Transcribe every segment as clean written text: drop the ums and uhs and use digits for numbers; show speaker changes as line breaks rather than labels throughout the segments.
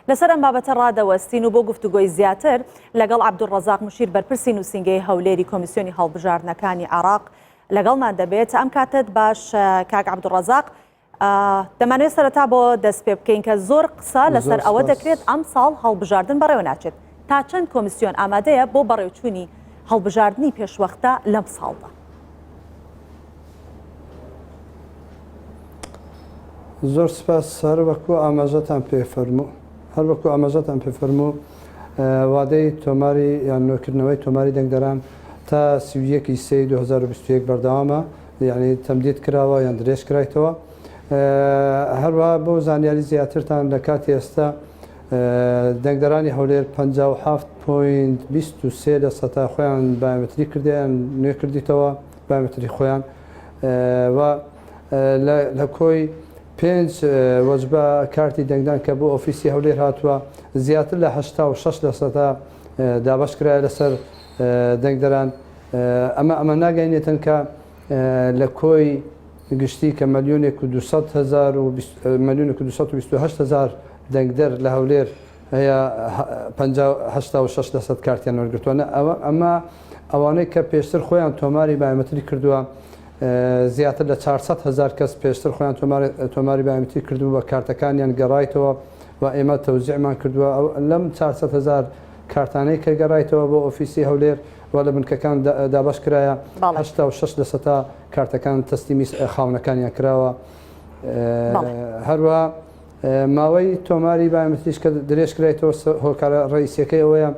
لەسەر ئەم بابەتە ڕادەوەستین و بۆ گفتوگۆی زیاتر لەگەڵ عەبدوڕەزاق مشیر بەرپرسی نووسینگەی هەولێری کۆمیسیۆنی هەڵبژاردنەکانی عێراق لەگەڵمان دەبێت. ئەم کاتت باش کاک عەبدوڕەزاق، دەمانوێت سەرەتا بۆ دەست پێ بکەین کە زۆر قسە لەسەر ئەوە دەکرێت ئەم ساڵ هەڵبژاردن بەڕێوە ناچێت. تا چەند کۆمیسیۆن ئامادەیە بۆ بەڕێوچوونی هەڵبژاردننی پێشوەختە لەم ساڵدا؟
زۆر سپاس. هەر وەکو ئاماژەتان پێ فەرموو وادەی تۆماری یان نوێکردنەوەی تۆماری دەنگدەران تا 31 سەی 2021 بەردەوامە، یعنی تەمدید کراوە یان درێژ کرایتەوە. هەروە بۆ زانیاری زیاترتان لە کاتی ئێستا دەنگدەرانی هەولێر 57.23% خۆیان بایۆمەتری کردیان نوێ کردیتەوە بایۆمەتری خۆیان و لە کۆی 5 وەجبە کارتی دەنگدان کە بۆ ئۆفیسی هەولێر هاتووە زیاتر لە 86% دابەش کرایە لەسەر دەنگدەران. ئەمە ناگەینێتن کە لە کۆی گشتی کە 1,228,000 دەنگدەر لە هەولێر هەیە 86% کارتیان وەرگرتووە. ئەوانەی کە پێشتر خۆیان تۆماری بایۆمەتری کردووە زیاتر لە 400,000 کەس پێشتر خۆیان تۆماری بایۆمەتری کردو بە کارتەکانیان گەڕایتەوە و ئێمە تەوزیعمان کردووە. لەم 400,000 کارتانەی کە گەڕایتەوە بۆ ئۆفیسی هەولێر و لە بنکەکان دابەش کرایە 86% کارتەکان تەسلیمی خاونەکانیان کراوە. هەروە ماوەی تۆماری بایۆمەتریش کە درێژ کرایتەوە هۆکارە ڕئیسیەکەی ئەوەیە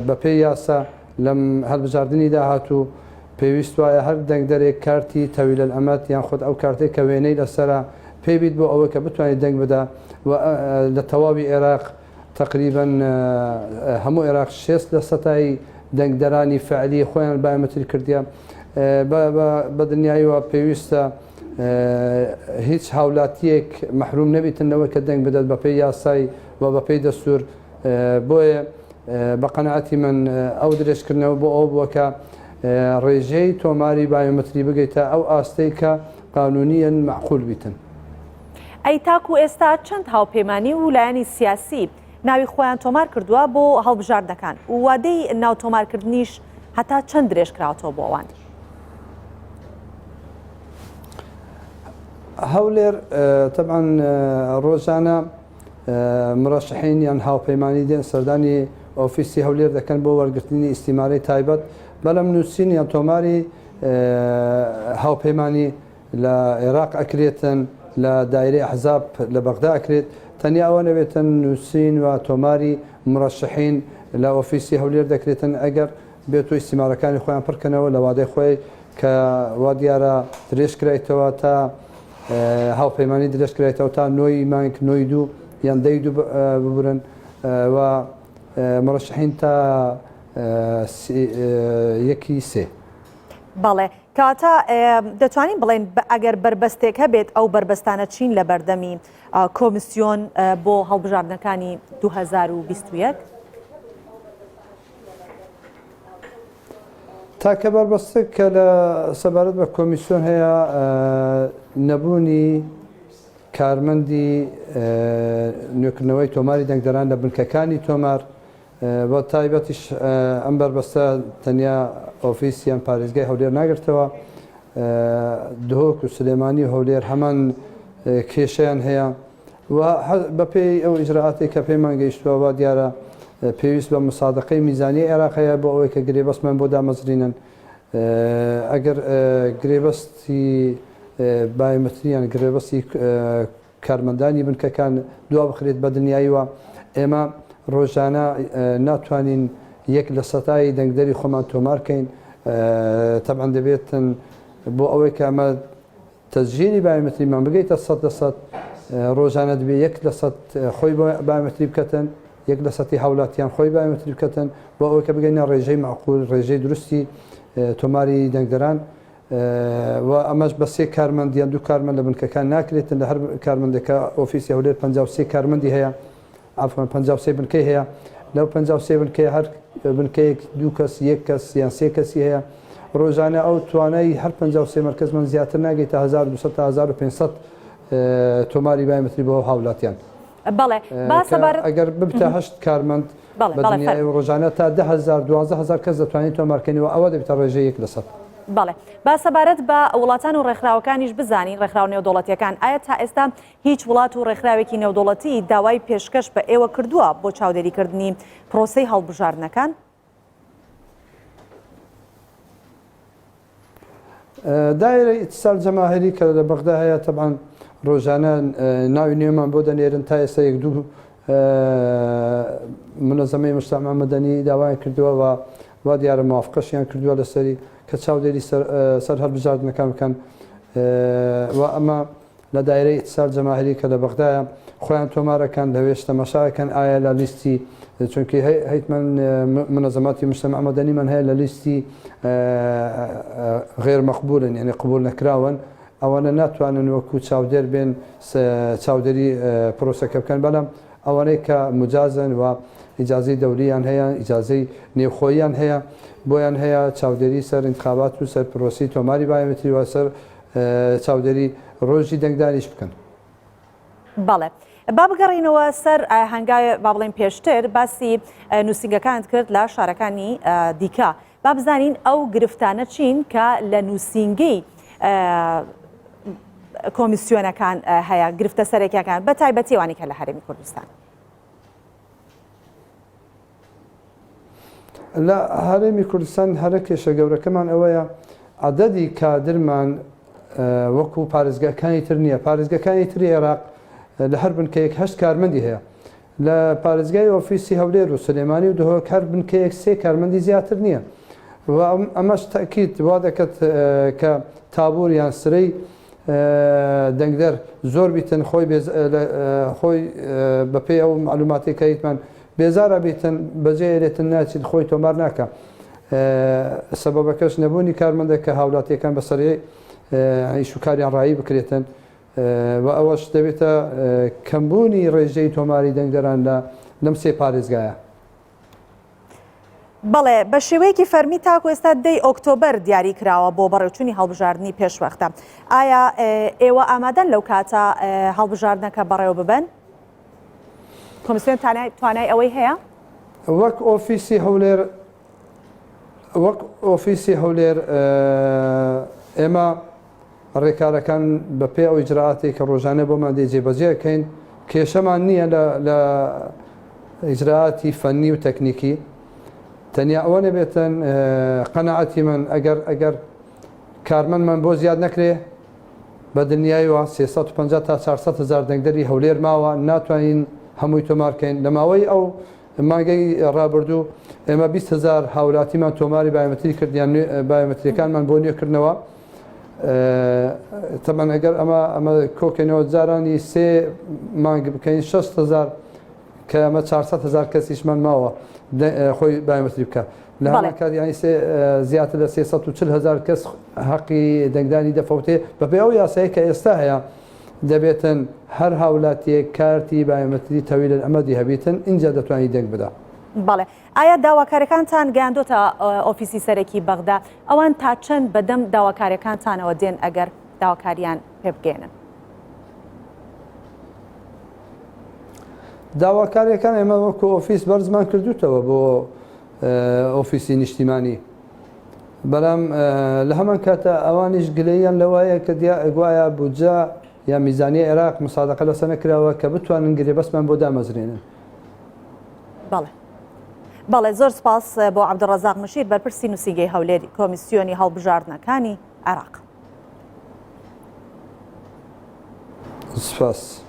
بەپێی یاسا لەم هەڵبژاردننی داهاتوو پێویست وایە هەر دەنگدەرێک کارتی تەویلە ئەمەد یان خۆت ئەو کارتێک کە وێنەی لەسرە پێبیت بۆ ئەوە کە بتوانێت دەنگ بدا و لە تەواوی عێراق تقریبا هەموو عێراق 6% دەنگدەرانی فعلی خۆیان بایۆمەتری کردیە. بە دنیاییوە پێویستە هیچ هاولاتیەک مەحروم نەبیتنەوە کە دەنگ بدات بەپێی یاسای و بەپێی دەستور. بۆیە بە قەنەعەتی من ئەو درێژکردنەوە بۆ ئەو بووە کە ڕێژەی تۆماری بایۆمەتری بگەیتە ئەو ئاستەی کە قانونیەن معقول بیتن.
ئەی تاکو ئێستا چەند هاوپەیمانی و لایەنی سیاسی ناوی خۆیان تۆمار کردووە بۆ هەڵبژاردنەکان و وادەی ناو تۆمارکردنیش هەتا چەند درێژ کراوەتەوە بۆ ئەوان؟
هەولێر طبعاً ڕۆژانە مرەشحین یان هاوپەیمانی دێن سەردانی ئۆفیسی هەولێر دەکەن بۆ وەرگرتنی ئیسیمارەی تایبەت. بەڵام نووسین یان تۆماری هاوپەیمانی لە عێراق ئەکرێتن لە دایرەی ئەحزاب لە بەغدا ئەکرێت. تەنیا ئەوە نەبێتن نووسین و تۆماری مرەشحین لە ئۆفیسی هەولێر دەکرێتن ئەگەر بێت و ئیسیمارەکانی خۆیان پڕکەنەوە لە وادەی خۆی کە وا دیارە درێژ کرایتەوە تا هاوپەیمانی درێژ کرایتەوە تا نۆی مانگ نۆی دوو یان دەی دوو ببورن و مرەشحین تا 1/3.
بەڵێ کاتە دەتوانین بڵێن ئەگەر بربەستێک هەبێت ئەو بربەستانە چین لە بەردەمی کۆمیسیۆن بۆ هەڵبژاردنەکانی 2021
تاکە بربەستێک کە لە سەبارەت بە کۆمیسیۆن هەیە نەبوونی کارمەندی نوێکردنەوەی تۆماری دەنگدەران لە بنکەکانی تۆمار بە تایبەتیش ئەم بەربەستە تەنیا ئۆفیسیان پارێزگای هەولێر ناگرتەوە. دهۆک و سلێمانی هەولێر هەمان کێشەیان هەیە و بەپێی ئەو ئیجراعاتی کە پێیمان گەیشتووە وا دیارە پێویست بە مسادقەی میزانی عێراقەیە بۆ ئەوەی کە گرێبەستمان بۆ دامەزرێنن. ئەگەر گرێبەستی بایۆمەتریان گرێبەستی کارمەندانی بنکەکان دوا بخرێت بە دنیاییوە ئێمە ڕۆژانە ناتوانین 1% دەنگدەری خۆمان تۆمارکەین. تەبعاً دەبێتن بۆ ئەوەی کە ئەمە تەسجیلی بایۆمەتریمان بگەیتە 100% ڕۆژانە دەبێت 1% خۆی بایۆمەتری بکەتن، 1% هاولاتیان خۆی بایۆمەتری بکەتن بۆ ئەوەی کە بگەینە ڕێژەی معقول ڕێژەی دروستی تۆماری دەنگدەران. و ئەمەش بە 3 کارمەند یان 2 کارمەند لە بنکەکان ناکرێتن. لە هەر کارمەندێکە ئۆفیسی هەولێر 53 کارمەندی هەیە، عفوان 53 بنکەی هەیە. لەو 53 بنکەی هەر بنکەیەک 2 کەس 1 کەس یان 3 کەسی هەیە. ڕۆژانە ئەو توانای هەر 53 مرکزمان زیاتر ناگەیتە 1200 تا 1500 تۆماری بایۆمەتری بۆ هاولاتیان.
بەڵێ با سەبارەت
ئەگەر ببتە هەشت کارمەند
بەڵێ،
بە
بەڵێ،
دنیای ڕۆژانە تا 10,000 12,000 کەس دەتوانێت تۆمارکردنەوە ئەوە دەبێتە ڕێژەی 1%.
بەڵێ با سەبارەت بە وڵاتان و ڕێکخراوەکانیش بزانین ڕێکخراو نێودوڵەتیەکان ئایا تا ئێستا هیچ وڵات و ڕێکخراوێکی نێودوڵەتی داوای پێشکەش بە ئێوە کردووە بۆ چاودێریکردنی پرۆسەی هەڵبژاردنەکان؟
دایرە ئیتیسال جەماهیری کە لە بەغدا هەیە تەبعاً ڕۆژانە ناوی نوێمان بۆ دەنێرن تا ئێستا 1-2 منەزەمەی مجتەمع مەدەنی داوای کردووە و دیارە موافقەشیان کردووە لەسەری کە چاودێری سەر هەڵبژاردنەکان بکەن و ئەمە لە دایرەی ئیتیسال جەماهیری کە لە بەغدایە خۆیان تۆمارەکان لەوێش تەماشاکەن ئایا لە لیستی چونکی هەیتمەن منەزەماتی مجتەمع مەدەنیمان هەیە لە لیستی غێر مەقبولن یعنی قبول نەکراون ئەوانە ناتوانن وەکو چاودێر بێن چاودێری پرۆسەکە بکەن بەڵام ئەوانەی کە مجازن و ئیجازەی دەوریان هەیە ئیجازەی نێوخۆییان هەیە بۆیان هەیە چاودێری سەر انتخابات و سەر پرۆسی تۆماری بایەمەتری و سەر چاودێری ڕۆژی دەنگدانیش بکەن.
بەڵێ با بگەڕینەوە سەر هەنگاوی با بڵێن پێشتر باسی نووسینگەکانت کرد لە شارەکانی دیکە با بزانین ئەو گرفتانە چین کە لە نووسینگەی کۆمیسیۆنەکان هەیە گرفتە سەرێکیەکان بە تایبەتیوانی کە لە هەرێمی کوردستان.
لە هەرێمی کوردستان هەرە کێشە گەورەکەمان ئەوەیە عەدەدی کادرمان وەکو پارێزگاکانی تر نییە. پارێزگاکانی تری عێراق لە هەر بنکەیەک 8 کارمەندی هەیە. لە پارێزگای ئۆفیسی هەولێر و سلێمانی و دهۆک هەر بنکەیەک 3 کارمەندی زیاتر نییە. و ئەمەش تاکید وا دەکات کە تابور یان سرەی دەنگدەر زۆر بیتن خۆی بەپێی ئەو معلوماتی کە هیتمان بێزارە بیتن بەجێ ئێرێتن ناچیت خۆی تۆمار ناکە. سەبەبەکەش نەبوونی کارمەندە کە هاوڵاتیەکان بەسەری ئیش و کاریان ڕایی بکرێتن و ئەوەش دەبێتە کەمبوونی ڕێژەی تۆماری دەنگدەران لەم 3 پارێزگایە.
بەڵێ بە شێوەیەکی فەرمی تاکو ئێستا 10 ئۆکتۆبەر دیاری کراوە بۆ بەڕێوچوونی هەڵبژاردننی پێشوەختە. ئایا ئێوە ئامادەن لەو کاتە هەڵبژاردنەکە بەڕێوە ببن؟ کۆمیسیۆن توانای ئەوەی هەیە؟
وەک ئۆفیسی هەولێر ئێمە ڕێکارەکان بەپێ ئەو ئیجراعاتی کە ڕۆژانە بۆمان جێبەجێکەین کێشەمان نییە لە ئیجراعاتی فەنی و تەکنیکی. تەنیا ئەوە نەبێتن قەنەعەتی من ئەگەر کارمەندمان بۆ زیاد نەکرێ بە دنیایەوە 350 تا 400 هزار دەنگدەری هەولێر ماوە ناتوانین هەمووی تۆمارکەین. لە ماوەی ئەو مانگەی ڕابردوو ئێمە 20,000 هاوڵاتیمان تۆماری بایۆمەتری کردیان بایۆمەتریەکانمان بۆ نوێکردنەوە. تەمان ئەگەر ئەمە کۆکەینەوە جارانی 3 مانگ بکەین 6,000 کە ئەمە 400,000 کەسیشمان ماوە خۆی بایۆمەتری بکە. لە هەمان کاتیانی زیاتر لە 340,000 کەس حەقی دەنگدانی دەفەوتێ بەپێ ئەو یاسایی کە ئێستا هەیە دەبێتن هەر هاوڵاتیەک کارتی بایۆمەتری تەویل ئەمەدی هەبێتن اینجا دەتوانانی دەنگ بدە.
بەڵێ ئایا داواکارەکانتان گەیاندۆتە ئۆفیسی سەرەکی بەغدا ئەوان تا چەند بەدەم داواکارەکانتانەوە دێن ئەگەر داواکاریان پێ بگێنن؟
داواکاریەکان ئێمە وەکو ئۆفیس بەرزمان کردوتەوە بۆ ئۆفیسی نیشتیمانی بەڵام لە هەمان کاتە ئەوانیش گلەیان لەوایە کە گوایە بودجە یا میزانی عێراق مسادقە لەسەر نەکراوە کە بتوانن گرێبەستمان بۆ دامەزرێنن.
بەڵێ زۆر سپاس بۆ عەبدوڕەزاق مشیر بەرپرسی نووسینگەی هەولێری کۆمیسیۆنی هەڵبژاردنەکانی عێراق.
سپاس.